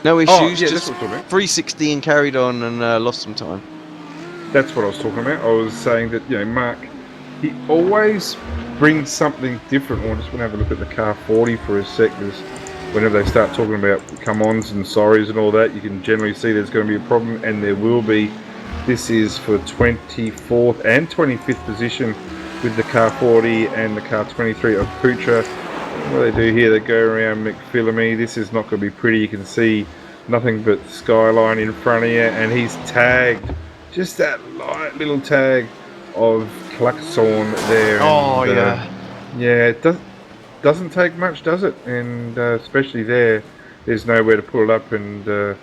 no Oh, issues. yeah, Just that's what I'm talking about. 360 and carried on and lost some time. That's what I was talking about. I was saying that, Mark, he always brings something different. I just want to have a look at the car 40 for a sec, because whenever they start talking about come-ons and sorries and all that, you can generally see there's going to be a problem, and there will be. This is for 24th and 25th position with the car 40 and the car 23 of Putra. What do they do here? They go around McPhillamy. This is not going to be pretty. You can see nothing but skyline in front of you, and he's tagged. Just that light little tag of Klaxon there. Oh, and, yeah. Yeah, it doesn't take much, does it? And especially there's nowhere to pull it up, and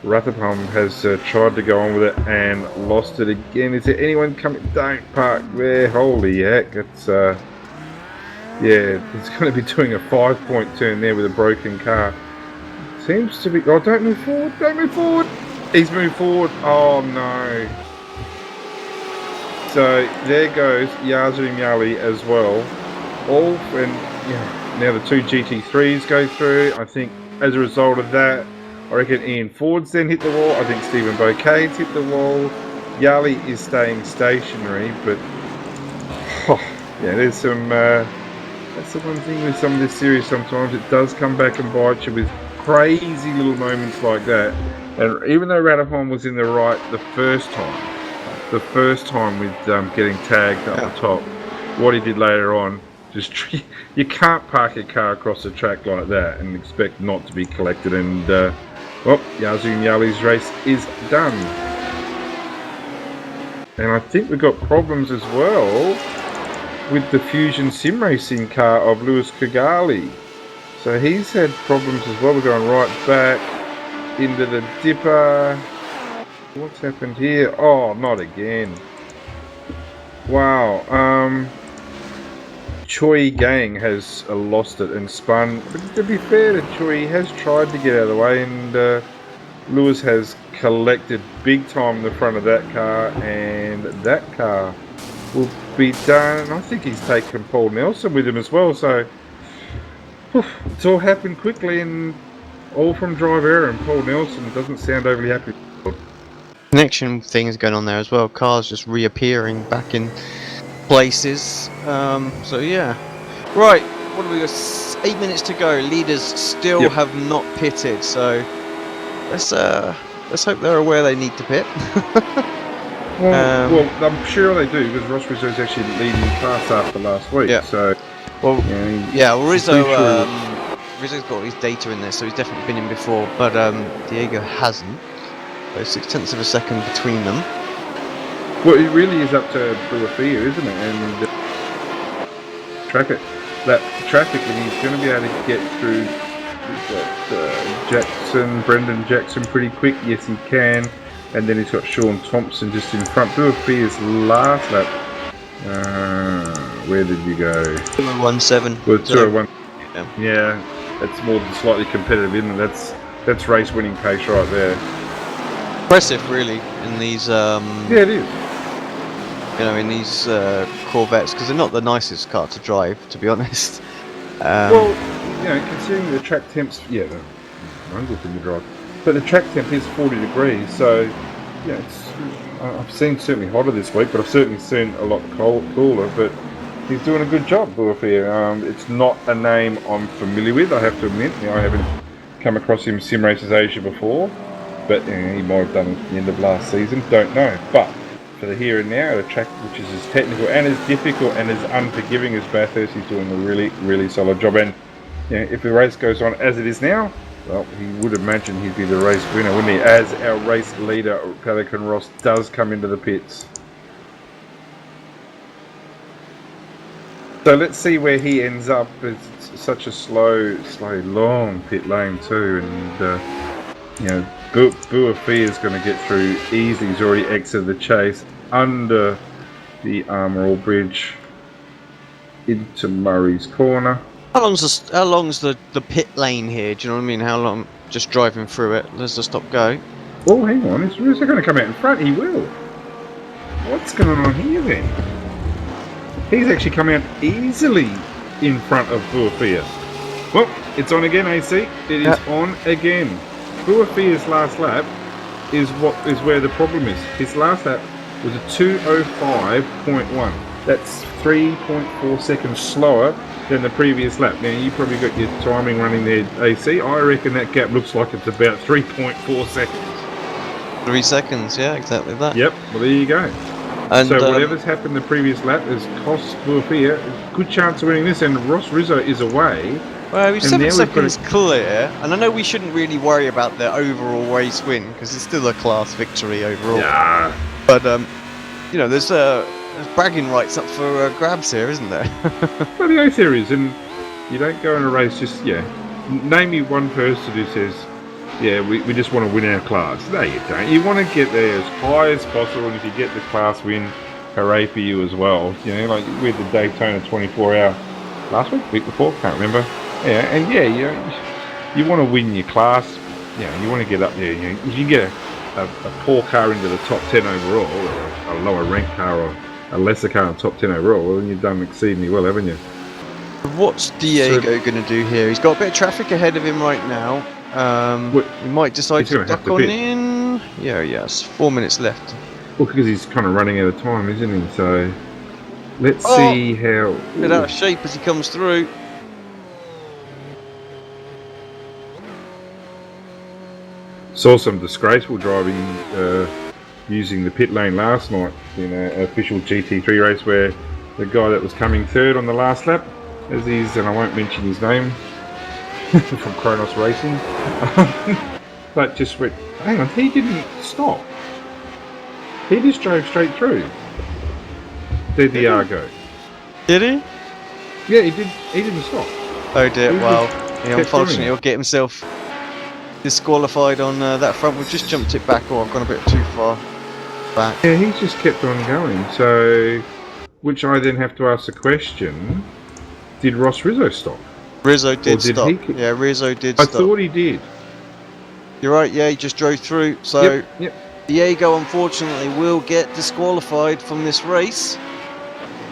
Rutherford has tried to go on with it and lost it again. Is there anyone coming? Don't park there. Holy heck. It's, he's going to be doing a 5-point turn there with a broken car. Seems to be... Oh, don't move forward. Don't move forward. He's moved forward. Oh, no. So there goes Yazoo Yali as well. All and now the two GT3s go through. I think as a result of that, I reckon Ian Ford's then hit the wall. I think Stephen Bouquet's hit the wall. Yali is staying stationary, but there's some. That's the one thing with some of this series. Sometimes it does come back and bite you with crazy little moments like that. And even though Radapon was in the right the first time with getting tagged up the top, what he did later on, you can't park a car across the track like that and expect not to be collected. And Yazoo Yali's race is done. And I think we've got problems as well with the Fusion Sim Racing car of Lewis Kigali. So he's had problems as well. We're going right back into the dipper. What's happened here? Oh, not again. Wow. Choi Gang has lost it and spun. But to be fair to Choi, he has tried to get out of the way, and Lewis has collected big time in the front of that car, and that car will be done. I think he's taken Paul Nelson with him as well, so it's all happened quickly and all from drive error, and Paul Nelson doesn't sound overly happy. Connection things going on there as well. Cars just reappearing back in places. So yeah. Right, what do we got? 8 minutes to go. Leaders still have not pitted, so let's hope they're aware they need to pit. Well, I'm sure they do, because Ross Rizzo's actually leading class after last week. Yeah. So, Rizzo's got his data in there, so he's definitely been in before, but Diego hasn't. So 0.6 of a second between them. Well, it really is up to Buafia, isn't it? And traffic, and he's going to be able to get through Brendan Jackson pretty quick. Yes, he can. And then he's got Sean Thompson just in front. Buafia's last lap. Where did you go? 2:17. Well, 2:01. Yeah, that's more than slightly competitive, isn't it? That's race-winning pace right there. Impressive, really, in these. It is. In these Corvettes, because they're not the nicest car to drive, to be honest. Considering the track temps, they're one good thing to drive. But the track temp is 40 degrees, so I've seen certainly hotter this week, but I've certainly seen a lot cooler. But he's doing a good job, Buafia. It's not a name I'm familiar with, I have to admit. I haven't come across him Sim Races Asia before, but he might have done it at the end of last season. Don't know. But for the here and now, the track which is as technical and as difficult and as unforgiving as Bathurst, he's doing a really, really solid job. And if the race goes on as it is now, well, he would imagine he'd be the race winner, wouldn't he? As our race leader, Pelican Ross, does come into the pits. So let's see where he ends up. It's such a slow, long pit lane too, and Buafia is going to get through easily. He's already exited the chase under the Armorall Bridge into Murray's Corner. How long's the pit lane here? Do you know what I mean? How long just driving through it? Let's just stop go. Oh, hang on. Is Rizzo going to come out in front? He will. What's going on here then? He's actually come out easily in front of Buafia. Well, it's on again, AC. It is on again. Buafia's last lap is where the problem is. His last lap was a 2:05.1. That's 3.4 seconds slower than the previous lap. Now, you probably got your timing running there, AC. I reckon that gap looks like it's about 3.4 seconds. 3 seconds, yeah, exactly that. Yep, well, there you go. And, so whatever's happened the previous lap has cost Buafia a good chance of winning this, and Ross Rizzo is away. Well, he's 7 seconds clear, and I know we shouldn't really worry about the overall race win, because it's still a class victory overall. Yeah. But, you know, there's bragging rights up for grabs here, isn't there? Well, the oath there is, and you don't go in a race just, name me one person who says, we just want to win our class. No, you don't. You want to get there as high as possible, and if you get the class win, hooray for you as well. You know, like with the Daytona 24-hour last week before, can't remember. Yeah, and you want to win your class. You want to get up there. If you get a poor car into the top 10 overall, or a lower ranked car, or a lesser car in the top 10 overall, well, then you've done exceedingly well, haven't you? What's Diego going to do here? He's got a bit of traffic ahead of him right now. He might decide to duck on in. Yeah, yes. 4 minutes left. Well, because he's kind of running out of time, isn't he? So let's see how. A bit out of shape as he comes through. Saw some disgraceful driving using the pit lane last night in an official GT3 race where the guy that was coming third on the last lap, and I won't mention his name, from Kronos Racing, but just went, hang on, he didn't stop. He just drove straight through the Diego. Did he? Yeah, he did. He didn't stop. Oh dear, well, unfortunately he'll get himself disqualified on that front. We've just jumped it back, or I've gone a bit too far back. Yeah, he just kept on going, so, which I then have to ask the question, did Ross Rizzo stop? Rizzo did stop. Yeah, Rizzo did stop. I thought he did. You're right, yeah, he just drove through. So, Yep. Diego, unfortunately, will get disqualified from this race.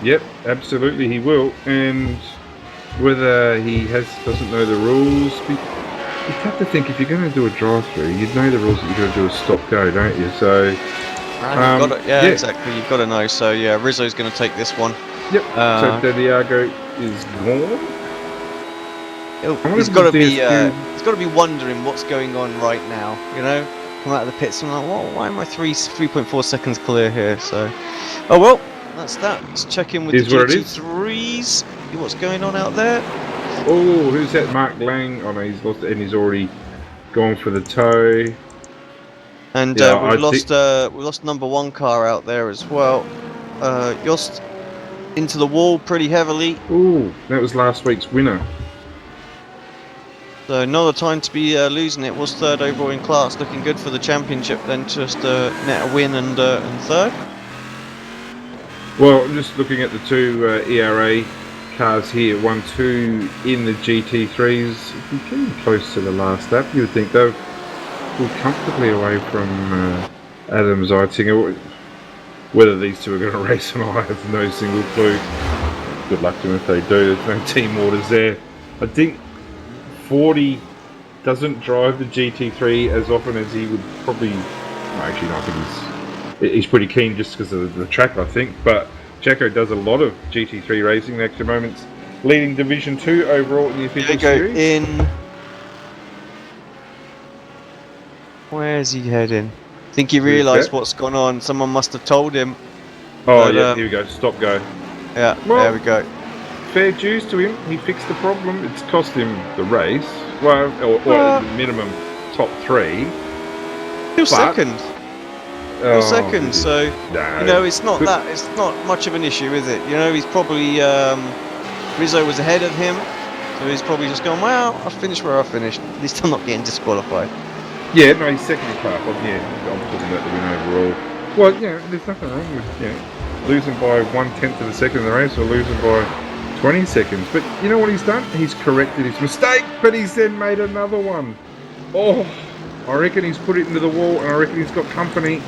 Yep, absolutely he will. And whether he doesn't know the rules, you have to think, if you're going to do a drive-through, you'd know the rules that you're going to do a stop-go, don't you? So, exactly, you've got to know. So, yeah, Rizzo's going to take this one. Yep, so Diego is gone. He's got to be wondering what's going on right now. You know, come out of the pits and like, why am I 3.4 seconds clear here? So, oh well, that's that. Let's check in with the GT3s. See what's going on out there. Oh, who's that? Mark Lang. Oh no, he's lost it, and he's already gone for the toe. And we've lost number one car out there as well. Jost into the wall pretty heavily. Ooh, that was last week's winner. So not a time to be losing it. Was third overall in class, looking good for the championship. Then just net a win and third. Well, I'm just looking at the two ERA cars here, 1-2 in the GT3s. If you're getting close to the last lap, you would think they'll pull comfortably away from Adam Zeitzinger. Whether these two are going to race or not, I have no single clue. Good luck to them if they do. There's no team orders there. I think 40 doesn't drive the GT3 as often as he would probably. Actually, no, I think he's pretty keen just because of the track, I think. But Jacko does a lot of GT3 racing. The extra moments, leading Division 2 overall in the official series. In. Where's he heading? I think he realised what's gone on. Someone must have told him. Oh, but, yeah, here we go. Stop go. Yeah, well, there we go. Fair dues to him. He fixed the problem. It's cost him the race. Well, or at minimum top 3. Still second. Still second. So you know, it's not that. It's not much of an issue, is it? You know, he's probably Rizzo was ahead of him, so he's probably just gone. Well, I finished where I finished. At least I'm not getting disqualified. Yeah, no, he's second in class. I'm talking about the win overall. Well, there's nothing wrong with losing by 1/10 of a second in the race or losing by 20 seconds. But you know what he's done? He's corrected his mistake, but he's then made another one. Oh, I reckon he's put it into the wall, and I reckon he's got company.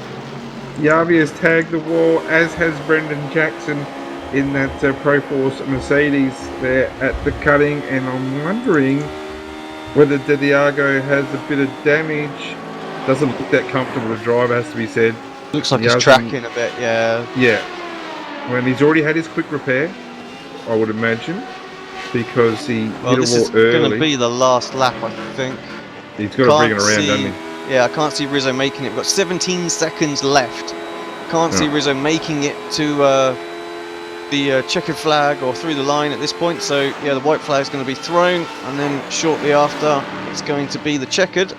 Yavi has tagged the wall, as has Brendan Jackson. in that Pro Force Mercedes there at the cutting, and I'm wondering whether Didiago has a bit of damage. Doesn't look that comfortable to drive, has to be said. Looks like he's tracking a bit, yeah. Yeah. When he's already had his quick repair, I would imagine, because he hit a wall early. This is going to be the last lap, I think. He's got to bring it around, doesn't he? Yeah, I can't see Rizzo making it. We've got 17 seconds left. Can't see Rizzo making it to the checkered flag or through the line at this point. So, yeah, the white flag is going to be thrown, and then shortly after, it's going to be the checkered.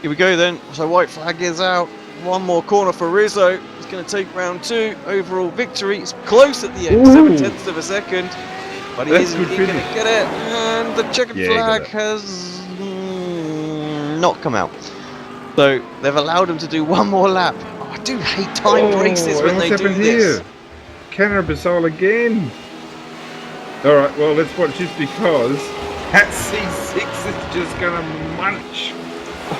Here we go then. So white flag is out. One more corner for Rizzo. He's going to take round 2. Overall victory. It's close at the end. 7/10 of a second. But he isn't going to get it. And the checkered flag has not come out. So they've allowed him to do one more lap. Oh, I do hate timed races when they do this. Canada Basal again. Alright, well, let's watch this because that C6 is just going to munch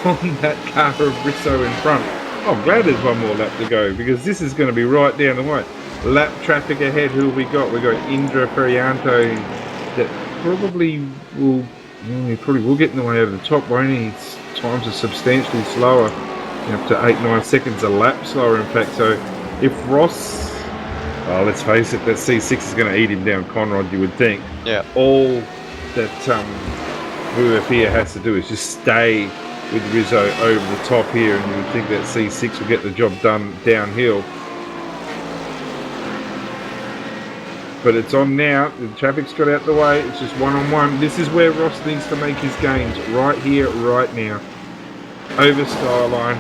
on that car of Rizzo in front. Oh, I'm glad there's one more lap to go, because this is going to be right down the way. Lap traffic ahead. Who have we got? We've got Indra Ferianto that probably will get in the way over the top, won't he? His times are substantially slower, up to 8-9 seconds a lap slower, in fact. So if Ross, let's face it, that C6 is going to eat him down, Conrad, you would think. Yeah. All that Vuafia has to do is just stay with Rizzo over the top here, and you would think that C6 will get the job done downhill. But it's on now. The traffic's got out the way. It's just one-on-one. This is where Ross needs to make his gains. Right here, right now. Over style line.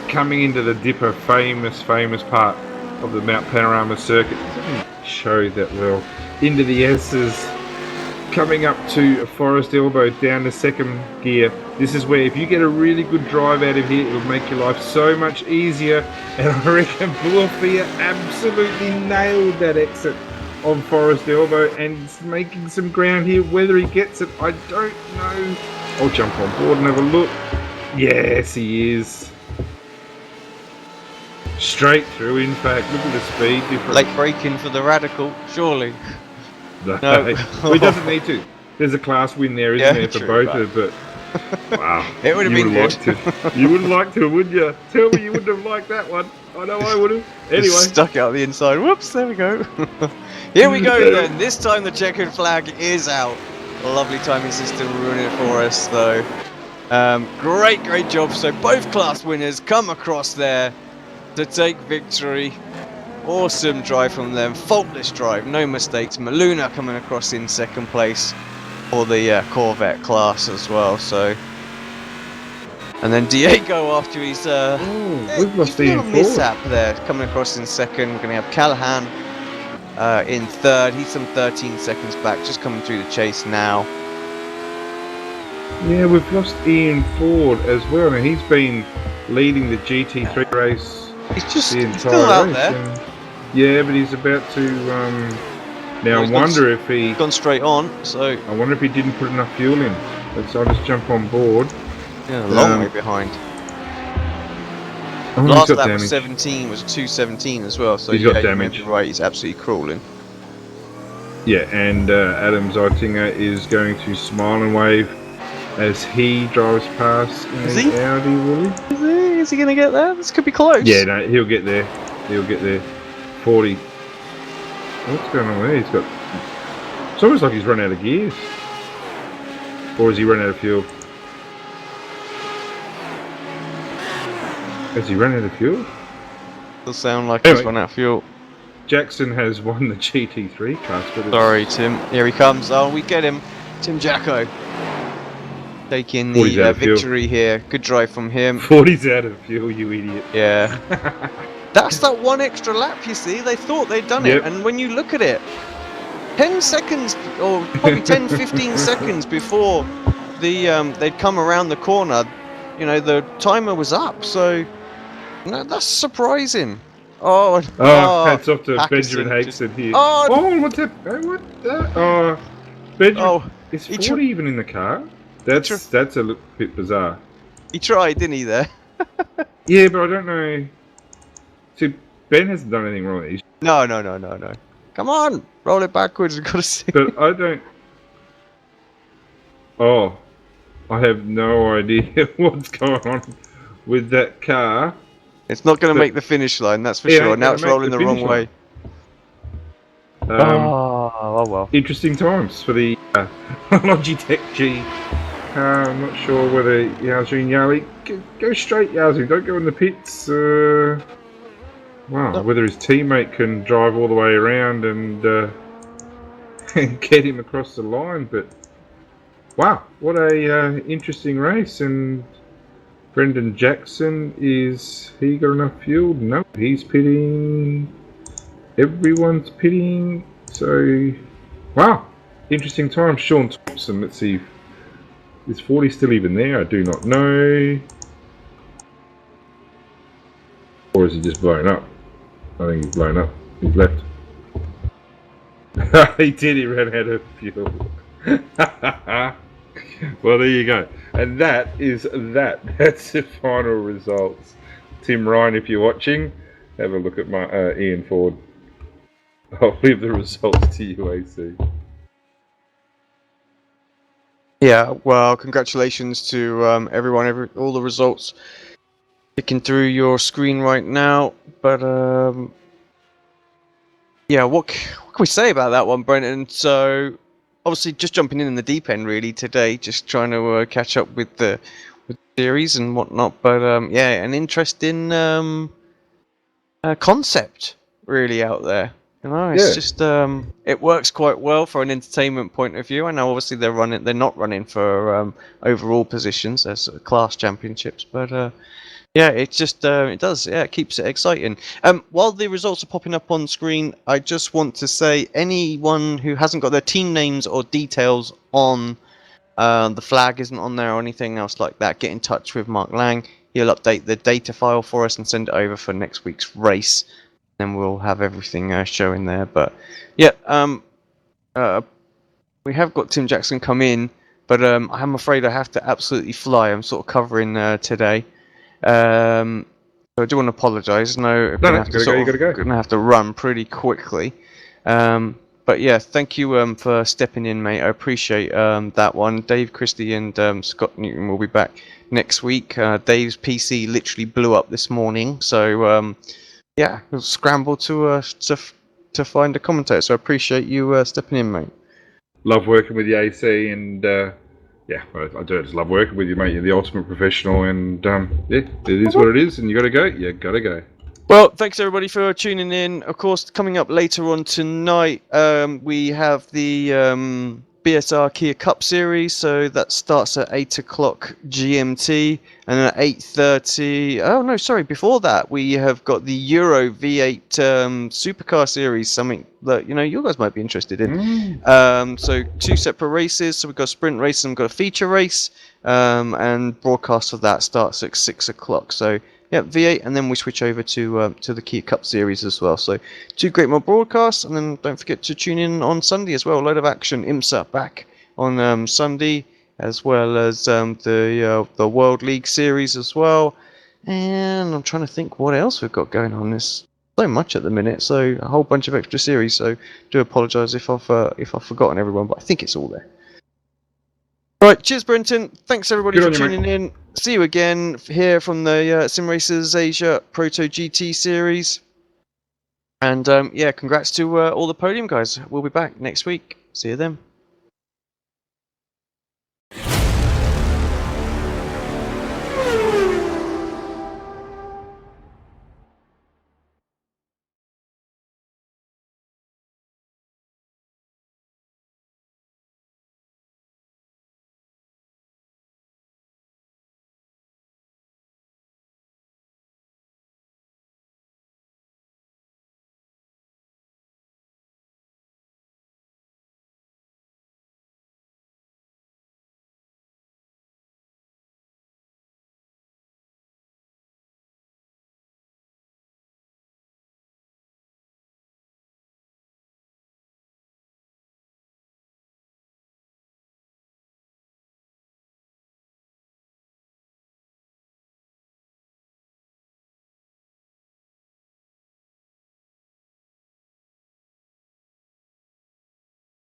Coming into the Dipper, famous part of the Mount Panorama circuit. It doesn't show that well. Into the S's. Coming up to a Forest Elbow down the second gear. This is where if you get a really good drive out of here, it'll make your life so much easier. And I reckon Vuafia absolutely nailed that exit on Forest Elbow and is making some ground here. Whether he gets it, I don't know. I'll jump on board and have a look. Yes, he is. Straight through, in fact. Look at the speed difference. Late braking for the Radical, surely. No, well, he doesn't need to. There's a class win there, isn't there, for both of them, but wow. It would have been good. You wouldn't like to, would you? Tell me you wouldn't have liked that one. I know I would have. Anyway. Just stuck out the inside. Whoops, there we go. Here we go then. This time the checkered flag is out. A lovely timing system ruining it for us, though. Great job. So both class winners come across there to take victory. Awesome drive from them, faultless drive, no mistakes. Maluna coming across in second place for the Corvette class as well. So, and then Diego after his we've lost the mishap there, coming across in second. We're going to have Callahan in third. He's some 13 seconds back, just coming through the chase now. Yeah, we've lost Ian Ford as well, and he's been leading the GT3 race. He's still out there. Yeah, but he's about to. Now I wonder if he gone straight on. So I wonder if he didn't put enough fuel in. So I'll just jump on board. Yeah, a long way behind. Last lap was 17, was 2:17 as well. So he's got damage. Right, he's absolutely crawling. Yeah, and Adam Zeitinger is going to smile and wave as he drives past an Audi, will he? Is he going to get there? This could be close. Yeah, no, he'll get there. He'll get there. 40. What's going on there? He's got... It's almost like he's run out of gears. Or has he run out of fuel? Has he run out of fuel? Does sound like he's run out of fuel. Jackson has won the GT3 class. Sorry, Tim. Here he comes. Oh, we get him. Tim Jacko. Taking the victory here. Good drive from him. 40's out of fuel, you idiot. Yeah. That's that one extra lap, you see. They thought they'd done it. And when you look at it, 10 seconds, or probably 10, 15 seconds before they'd come around the corner, the timer was up. So, that's surprisrising. Hats off to Benjamin Hakeson here. Oh, what's that? What? Benjamin, is 40 even in the car? That's a little bit bizarre. He tried, didn't he? There. Yeah, but I don't know. See, Ben hasn't done anything wrong. No. Come on, roll it backwards. We've got to see. But I don't. Oh, I have no idea what's going on with that car. It's not going to make the finish line, that's for sure. Now it's rolling the wrong way. Oh well. Interesting times for the Logitech G. I'm not sure whether Yazrin Yali go straight. Yazrin, don't go in the pits. Wow, whether his teammate can drive all the way around and get him across the line, but wow, what a interesting race. And Brendan Jackson, is he got enough fuel? No, he's pitting. Everyone's pitting. So, wow, interesting time. Sean Thompson, let's see. Is 40 still even there? I do not know. Or is he just blown up? I think he's blown up. He's left. He did, he ran out of fuel. Well, there you go. And that is that. That's the final results. Tim Ryan, if you're watching, have a look at my Ian Ford. I'll leave the results to you, AC. Yeah, well, congratulations to everyone, all the results ticking through your screen right now. But yeah, what can we say about that one, Brenton? So obviously just jumping in the deep end really today, just trying to catch up with the series and whatnot. But yeah, an interesting concept really out there. You know, it's just it works quite well for an entertainment point of view. I know obviously they're not running for overall positions as class championships, but yeah, it just it does, yeah, it keeps it exciting. While the results are popping up on screen, I just want to say anyone who hasn't got their team names or details on the flag isn't on there or anything else like that, get in touch with Mark Lang. He'll update the data file for us and send it over for next week's race. Then we'll have everything showing there. But yeah, we have got Tim Jackson come in, but I'm afraid I have to absolutely fly. I'm sort of covering today. So I do want to apologise. No, gotta go. Gonna have to run pretty quickly. But yeah, thank you for stepping in, mate. I appreciate that one. Dave Christie and Scott Newton will be back next week. Dave's PC literally blew up this morning, so yeah, we'll scramble to find a commentator. So I appreciate you stepping in, mate. Love working with the AC, and yeah, I do just love working with you, mate. You're the ultimate professional, and yeah, it is what it is, and you gotta go. You gotta go. Well, thanks everybody for tuning in. Of course, coming up later on tonight, we have the BSR Kia Cup Series. So that starts at 8 o'clock GMT, and then at 8:30. Oh no, sorry. Before that, we have got the Euro V8 Supercar Series. Something that you guys might be interested in. So two separate races. So we've got a sprint race and we've got a feature race. And broadcast of that starts at 6 o'clock. So yeah, V8, and then we switch over to the Kia Cup Series as well. So two great more broadcasts, and then don't forget to tune in on Sunday as well. A load of action. IMSA back on Sunday, as well as the World League Series as well. And I'm trying to think what else we've got going on. There's so much at the minute, so a whole bunch of extra series. So do apologise if I've forgotten everyone, but I think it's all there. Right, cheers, Brenton. Thanks everybody for tuning in. See you again here from the Sim Racers Asia Proto-GT Series. And yeah, congrats to all the podium guys. We'll be back next week. See you then.